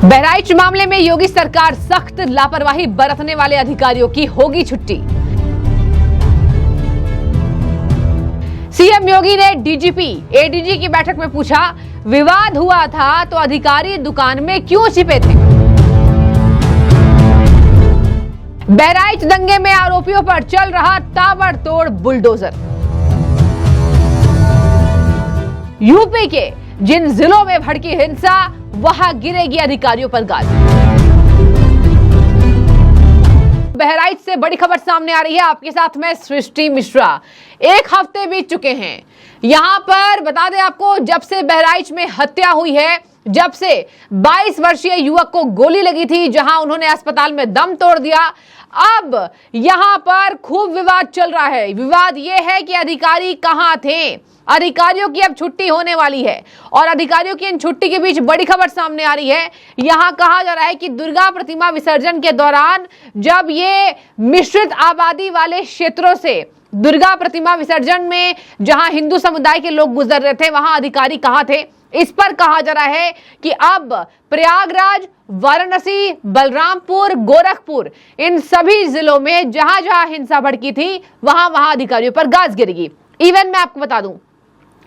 बहराइच मामले में योगी सरकार सख्त लापरवाही बरतने वाले अधिकारियों की होगी छुट्टी। सीएम योगी ने डीजीपी, एडीजी की बैठक में पूछा, विवाद हुआ था तो अधिकारी दुकान में क्यों छिपे थे। बहराइच दंगे में आरोपियों पर चल रहा ताबड़तोड़ बुलडोजर। यूपी के जिन जिलों में भड़की हिंसा, वहां गिरेगी अधिकारियों पर गाज। बहराइच से बड़ी खबर सामने आ रही है, आपके साथ में सृष्टि मिश्रा। एक हफ्ते बीत चुके हैं। यहां पर बता दें आपको, जब से बहराइच में हत्या हुई है, जब से 22 वर्षीय युवक को गोली लगी थी, जहां उन्होंने अस्पताल में दम तोड़ दिया, अब यहां पर खूब विवाद चल रहा है। विवाद यह है कि अधिकारी कहां थे। अधिकारियों की अब छुट्टी होने वाली है और अधिकारियों की इन छुट्टी के बीच बड़ी खबर सामने आ रही है। यहां कहा जा रहा है कि दुर्गा प्रतिमा विसर्जन के दौरान जब ये मिश्रित आबादी वाले क्षेत्रों से दुर्गा प्रतिमा विसर्जन में जहां हिंदू समुदाय के लोग गुजर रहे थे, वहां अधिकारी कहां थे। इस पर कहा जा रहा है कि अब प्रयागराज, वाराणसी, बलरामपुर, गोरखपुर, इन सभी जिलों में जहां जहां हिंसा भड़की थी, वहां वहां अधिकारियों पर गाज गिरेगी। इवन मैं आपको बता दूं,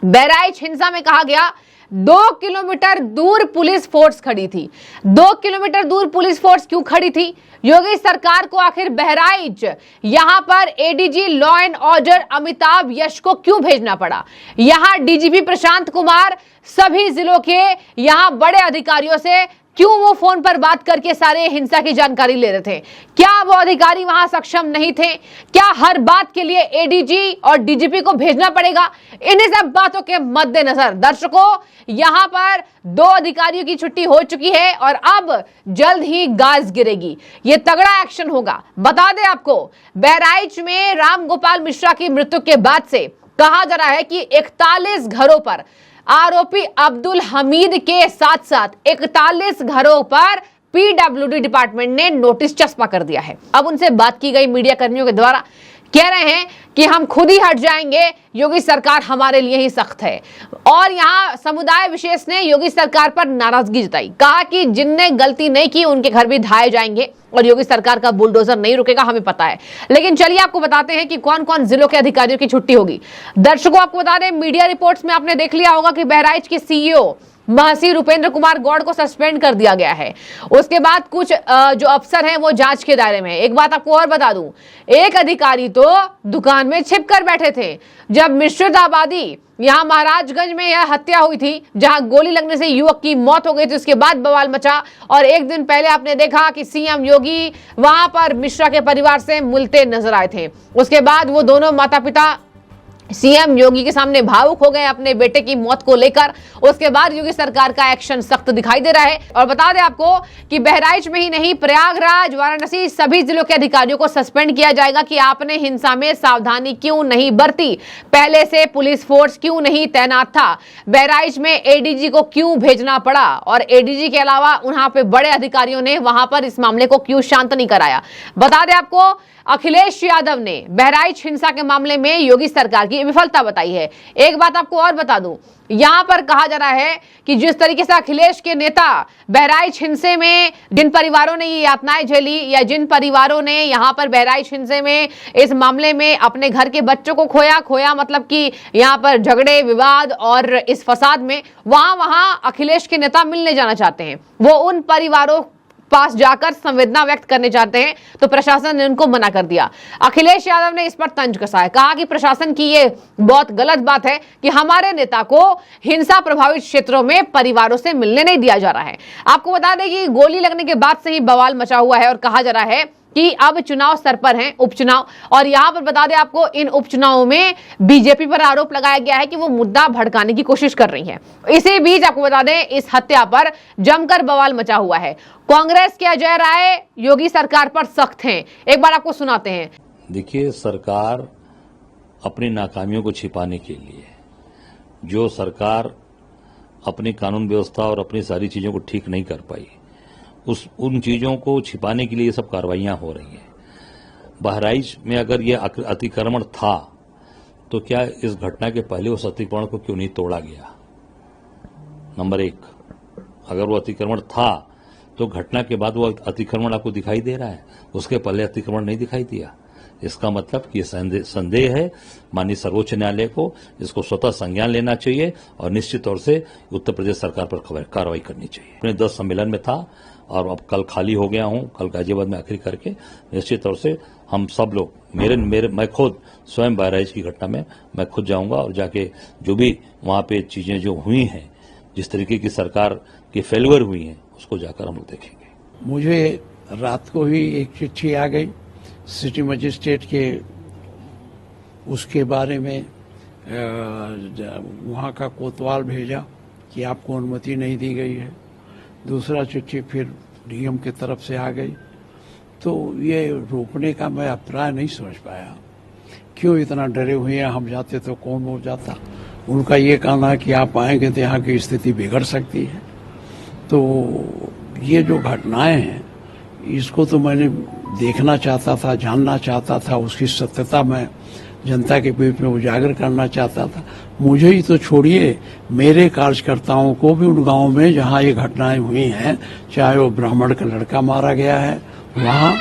बहराइच हिंसा में कहा गया 2 किलोमीटर दूर पुलिस फोर्स खड़ी थी। 2 किलोमीटर दूर पुलिस फोर्स क्यों खड़ी थी? योगी सरकार को आखिर बहराइच यहां पर ADG law and order Amitabh Yash को क्यों भेजना पड़ा? यहां डीजीपी प्रशांत कुमार सभी जिलों के यहां बड़े अधिकारियों से क्यों वो फोन पर बात करके सारे हिंसा की जानकारी ले रहे थे? क्या वो अधिकारी वहां सक्षम नहीं थे? क्या हर बात के लिए एडीजी और डीजीपी को भेजना पड़ेगा? इन्हीं सब बातों के मद्देनजर दर्शकों, यहां पर 2 अधिकारियों की छुट्टी हो चुकी है और अब जल्द ही गाज गिरेगी। ये तगड़ा एक्शन होगा। बता दें आपको, बहराइच में राम गोपाल मिश्रा की मृत्यु के बाद से कहा जा रहा है कि 41 घरों पर आरोपी अब्दुल हमीद के साथ साथ 41 घरों पर पीडब्ल्यूडी डिपार्टमेंट ने नोटिस चस्पा कर दिया है। अब उनसे बात की गई मीडिया कर्मियों के द्वारा, कह रहे हैं कि हम खुद ही हट जाएंगे, योगी सरकार हमारे लिए ही सख्त है। और यहां समुदाय विशेष ने योगी सरकार पर नाराजगी जताई, कहा कि जिनने गलती नहीं की उनके घर भी ढाए जाएंगे और योगी सरकार का बुलडोजर नहीं रुकेगा, हमें पता है। लेकिन चलिए आपको बताते हैं कि कौन कौन जिलों के अधिकारियों की छुट्टी होगी। दर्शकों, आपको बता दें, मीडिया रिपोर्ट्स में आपने देख लिया होगा कि बहराइच के सीईओ महसी रुपेंद्र कुमार गौड़ को सस्पेंड कर दिया गया है। उसके बाद कुछ जो अफसर हैं वो जांच के दायरे में। एक बात आपको और बता दूं, एक अधिकारी तो दुकान में छिपकर बैठे थे। जब मिश्रित आबादी यहां महाराजगंज में यह हत्या हुई थी, जहां गोली लगने से युवक की मौत हो गई थी, उसके बाद बवाल मचा। और एक दिन पहले आपने देखा कि सीएम योगी वहां पर मिश्रा के परिवार से मिलते नजर आए थे। उसके बाद वो दोनों माता पिता सीएम योगी के सामने भावुक हो गए अपने बेटे की मौत को लेकर। उसके बाद योगी सरकार का एक्शन सख्त दिखाई दे रहा है। और बता दें आपको कि बहराइच में ही नहीं, प्रयागराज, वाराणसी, सभी जिलों के अधिकारियों को सस्पेंड किया जाएगा कि आपने हिंसा में सावधानी क्यों नहीं बरती, पहले से पुलिस फोर्स क्यों नहीं तैनात था, बहराइच में एडीजी को क्यों भेजना पड़ा, और एडीजी के अलावा वहां पे बड़े अधिकारियों ने वहां पर इस मामले को क्यों शांत नहीं कराया। बता दें आपको, अखिलेश यादव ने बहराइच हिंसा के मामले में योगी सरकार की विफलता बताई है। एक बात आपको और बता दूं, यहां पर कहा जा रहा है कि जिस तरीके से अखिलेश के नेता बहराइच हिंसे में, जिन परिवारों ने ये यातनाएं झेली या जिन परिवारों ने यहां पर बहराइच हिंसे में इस मामले में अपने घर के बच्चों को खोया मतलब कि यहां पर झगड़े, विवाद और इस फसाद में वहां अखिलेश के नेता मिलने जाना चाहते हैं। वो उन परिवारों पास जाकर संवेदना व्यक्त करने चाहते हैं, तो प्रशासन ने उनको मना कर दिया। अखिलेश यादव ने इस पर तंज कसा है, कहा कि प्रशासन की ये बहुत गलत बात है कि हमारे नेता को हिंसा प्रभावित क्षेत्रों में परिवारों से मिलने नहीं दिया जा रहा है। आपको बता दें कि गोली लगने के बाद से ही बवाल मचा हुआ है और कहा जा रहा है कि अब चुनाव सर पर हैं, उपचुनाव। और यहां पर बता दें आपको, इन उपचुनावों में बीजेपी पर आरोप लगाया गया है कि वो मुद्दा भड़काने की कोशिश कर रही है। इसी बीच आपको बता दें, इस हत्या पर जमकर बवाल मचा हुआ है। कांग्रेस के अजय राय योगी सरकार पर सख्त हैं। एक बार आपको सुनाते हैं। देखिए, सरकार अपनी नाकामियों को छिपाने के लिए, जो सरकार अपनी कानून व्यवस्था और अपनी सारी चीजों को ठीक नहीं कर पाई, उन चीजों को छिपाने के लिए ये सब कार्रवाइयां हो रही हैं। बहराइच में अगर ये अतिक्रमण था तो क्या इस घटना के पहले उस अतिक्रमण को क्यों नहीं तोड़ा गया? नंबर 1, अगर वो अतिक्रमण था तो घटना के बाद वो अतिक्रमण आपको दिखाई दे रहा है, उसके पहले अतिक्रमण नहीं दिखाई दिया। इसका मतलब कि ये संदेह है माननीय सर्वोच्च न्यायालय को, इसको स्वतः संज्ञान लेना चाहिए और निश्चित तौर से उत्तर प्रदेश सरकार पर कार्रवाई करनी चाहिए। अपने 10 सम्मेलन में था और अब कल खाली हो गया हूं, कल गाजियाबाद में आखिरी करके निश्चित तौर से हम सब लोग मैं खुद स्वयं बहराइच की घटना में मैं खुद जाऊंगा और जाके जो भी वहां पे चीजें जो हुई हैं, जिस तरीके की सरकार की फेल्यूर हुई हैं, उसको जाकर हम लोग देखेंगे। मुझे रात को ही एक चिट्ठी आ गई सिटी मजिस्ट्रेट के, उसके बारे में वहाँ का कोतवाल भेजा कि आपको अनुमति नहीं दी गई है। दूसरा चिट्ठी फिर डीएम की तरफ से आ गई। तो ये रोकने का मैं अभिप्राय नहीं समझ पाया, क्यों इतना डरे हुए हैं, हम जाते तो कौन हो जाता। उनका ये कहना है कि आप आएंगे तो यहाँ की स्थिति बिगड़ सकती है। तो ये जो घटनाएं हैं, इसको तो मैंने देखना चाहता था, जानना चाहता था, उसकी सत्यता मैं जनता के बीच में उजागर करना चाहता था। मुझे ही तो छोड़िए, मेरे कार्यकर्ताओं को भी उन गांवों में जहां ये घटनाएं हुई हैं, चाहे वो ब्राह्मण का लड़का मारा गया है वहां,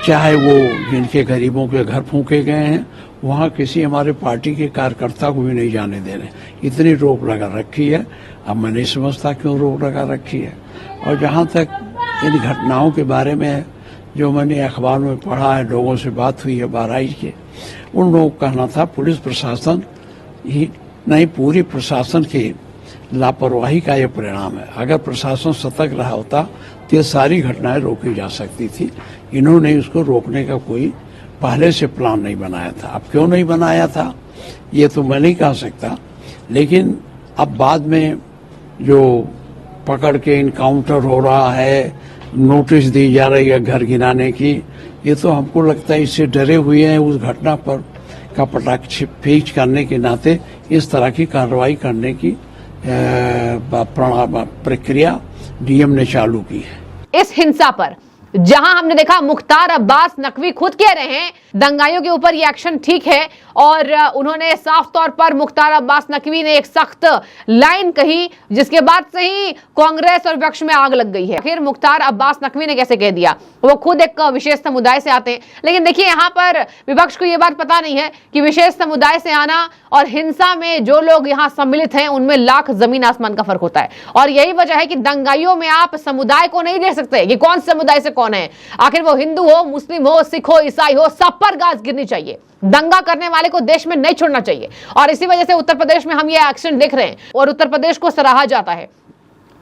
चाहे वो जिनके गरीबों के घर फूंके गए हैं, वहां किसी हमारे पार्टी के कार्यकर्ता को भी नहीं जाने दे रहे। इतनी रोक लगा रखी है। अब मैं नहीं समझता क्यों रोक लगा रखी है। और जहां तक इन घटनाओं के बारे में जो मैंने अखबार में पढ़ा है, लोगों से बात हुई है बहराइच के, उन लोगों का कहना था पुलिस प्रशासन ही नहीं, पूरी प्रशासन की लापरवाही का यह परिणाम है। अगर प्रशासन सतर्क रहा होता तो ये सारी घटनाएं रोकी जा सकती थी। इन्होंने उसको रोकने का कोई पहले से प्लान नहीं बनाया था। अब क्यों नहीं बनाया था ये तो मैं नहीं कह सकता, लेकिन अब बाद में जो पकड़ के इनकाउंटर हो रहा है, नोटिस दी जा रही है घर गिराने की, ये तो हमको लगता है इससे डरे हुए हैं उस घटना पर का पटाक्षेप करने के नाते इस तरह की कार्रवाई करने की प्रक्रिया डीएम ने चालू की है। इस हिंसा पर जहां हमने देखा मुख्तार अब्बास नकवी खुद कह रहे हैं दंगाइयों के ऊपर ये एक्शन ठीक है, और उन्होंने साफ तौर पर मुख्तार अब्बास नकवी ने एक सख्त लाइन कही, जिसके बाद से ही कांग्रेस और विपक्ष में आग लग गई है। आखिर मुख्तार अब्बास नकवी ने कैसे कह दिया? वो खुद एक विशेष समुदाय से आते हैं, लेकिन देखिए यहाँ पर विपक्ष को यह बात पता नहीं है कि विशेष समुदाय से आना और हिंसा में जो लोग यहाँ सम्मिलित हैं उनमें लाख जमीन आसमान का फर्क होता है। और यही वजह है कि दंगाइयों में आप समुदाय को नहीं देख सकते कि कौन समुदाय से कौन है। आखिर वो हिंदू हो, मुस्लिम हो, सिख हो, ईसाई हो, सब पर गाज गिरनी चाहिए। दंगा करने वाले को देश में नहीं छोड़ना चाहिए। और इसी वजह से उत्तर प्रदेश में हम ये एक्शन देख रहे हैं और उत्तर प्रदेश को सराहा जाता है।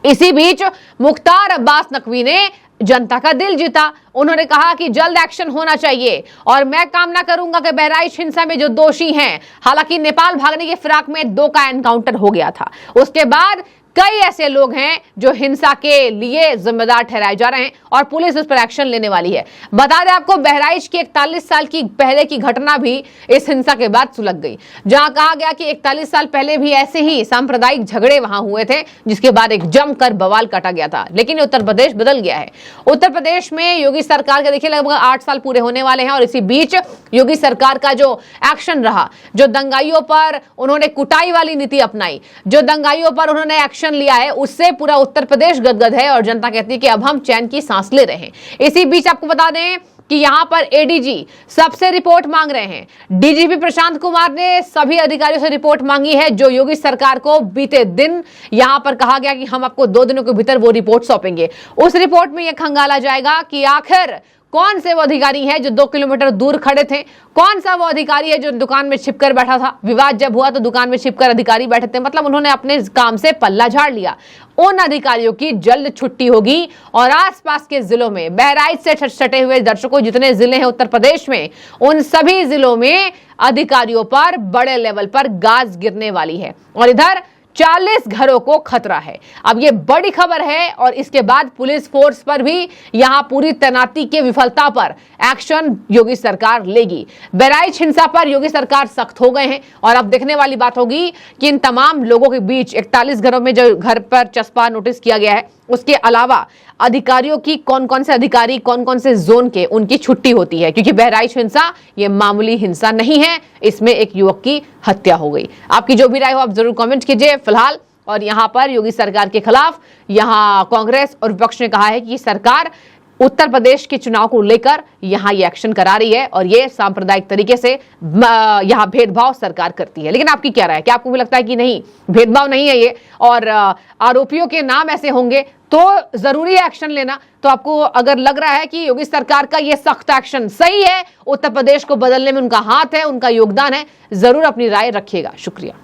इसी बीच मुख्तार अब्बास नकवी ने जनता का दिल जीता। उन्होंने कहा कि जल्द एक्शन होना चाहिए और मैं कामना करूंगा कि बहराइच हिंसा में जो दोषी हैं, हालांकि नेपाल भागने की फिराक में 2 का एनकाउंटर हो गया था, उसके बाद कई ऐसे लोग हैं जो हिंसा के लिए जिम्मेदार ठहराए जा रहे हैं और पुलिस उस पर एक्शन लेने वाली है। बता दें आपको, बहराइच की 41 साल की पहले की घटना भी इस हिंसा के बाद सुलझ गई, जहां कहा गया कि 41 साल पहले भी ऐसे ही सांप्रदायिक झगड़े वहां हुए थे, जिसके बाद एक जमकर बवाल काटा गया था। लेकिन उत्तर प्रदेश बदल गया है। उत्तर प्रदेश में योगी सरकार के देखिए लगभग 8 साल पूरे होने वाले हैं और इसी बीच योगी सरकार का जो एक्शन रहा, जो दंगाइयों पर उन्होंने कुटाई वाली नीति अपनाई, जो दंगाइयों पर उन्होंने एक्शन लिया है, उससे पूरा उत्तर प्रदेश गदगद है और जनता कहती है कि अब हम चैन की सांस ले रहे हैं। इसी बीच आपको बता दें कि यहां पर एडीजी सबसे रिपोर्ट मांग रहे हैं। डीजीपी प्रशांत कुमार ने सभी अधिकारियों से रिपोर्ट मांगी है, जो योगी सरकार को बीते दिन यहां पर कहा गया कि हम आपको 2 दिनों के भीतर वो रिपोर्ट सौंपेंगे। उस रिपोर्ट में यह खंगाला जाएगा कि आखिर कौन से वो अधिकारी हैं जो 2 किलोमीटर दूर खड़े थे, कौन सा वो अधिकारी है जो दुकान में छिपकर बैठा था। विवाद जब हुआ तो दुकान में छिपकर अधिकारी बैठे थे, मतलब उन्होंने अपने काम से पल्ला झाड़ लिया। उन अधिकारियों की जल्द छुट्टी होगी और आसपास के जिलों में, बहराइच से सटे हुए दर्शकों जितने जिले हैं उत्तर प्रदेश में, उन सभी जिलों में अधिकारियों पर बड़े लेवल पर गाज गिरने वाली है और इधर 40 घरों को खतरा है। अब ये बड़ी खबर है और इसके बाद पुलिस फोर्स पर भी यहां पूरी तैनाती के विफलता पर एक्शन योगी सरकार लेगी। बहराइच हिंसा पर योगी सरकार सख्त हो गए हैं और अब देखने वाली बात होगी कि इन तमाम लोगों के बीच 41 घरों में जो घर पर चस्पा नोटिस किया गया है, उसके अलावा अधिकारियों की कौन कौन से अधिकारी, कौन कौन से जोन के, उनकी छुट्टी होती है, क्योंकि बहराइच हिंसा ये मामूली हिंसा नहीं है, इसमें एक युवक की हत्या हो गई। आपकी जो भी राय हो आप जरूर कमेंट कीजिए। फिलहाल और यहां पर योगी सरकार के खिलाफ यहां कांग्रेस और विपक्ष ने कहा है कि सरकार उत्तर प्रदेश के चुनाव को लेकर यहां ये एक्शन करा रही है और ये सांप्रदायिक तरीके से यहां भेदभाव सरकार करती है। लेकिन आपकी क्या राय है? क्या आपको भी लगता है कि नहीं, भेदभाव नहीं है ये और आरोपियों के नाम ऐसे होंगे तो जरूरी है एक्शन लेना? तो आपको अगर लग रहा है कि योगी सरकार का ये सख्त एक्शन सही है, उत्तर प्रदेश को बदलने में उनका हाथ है, उनका योगदान है, जरूर अपनी राय रखिएगा। शुक्रिया।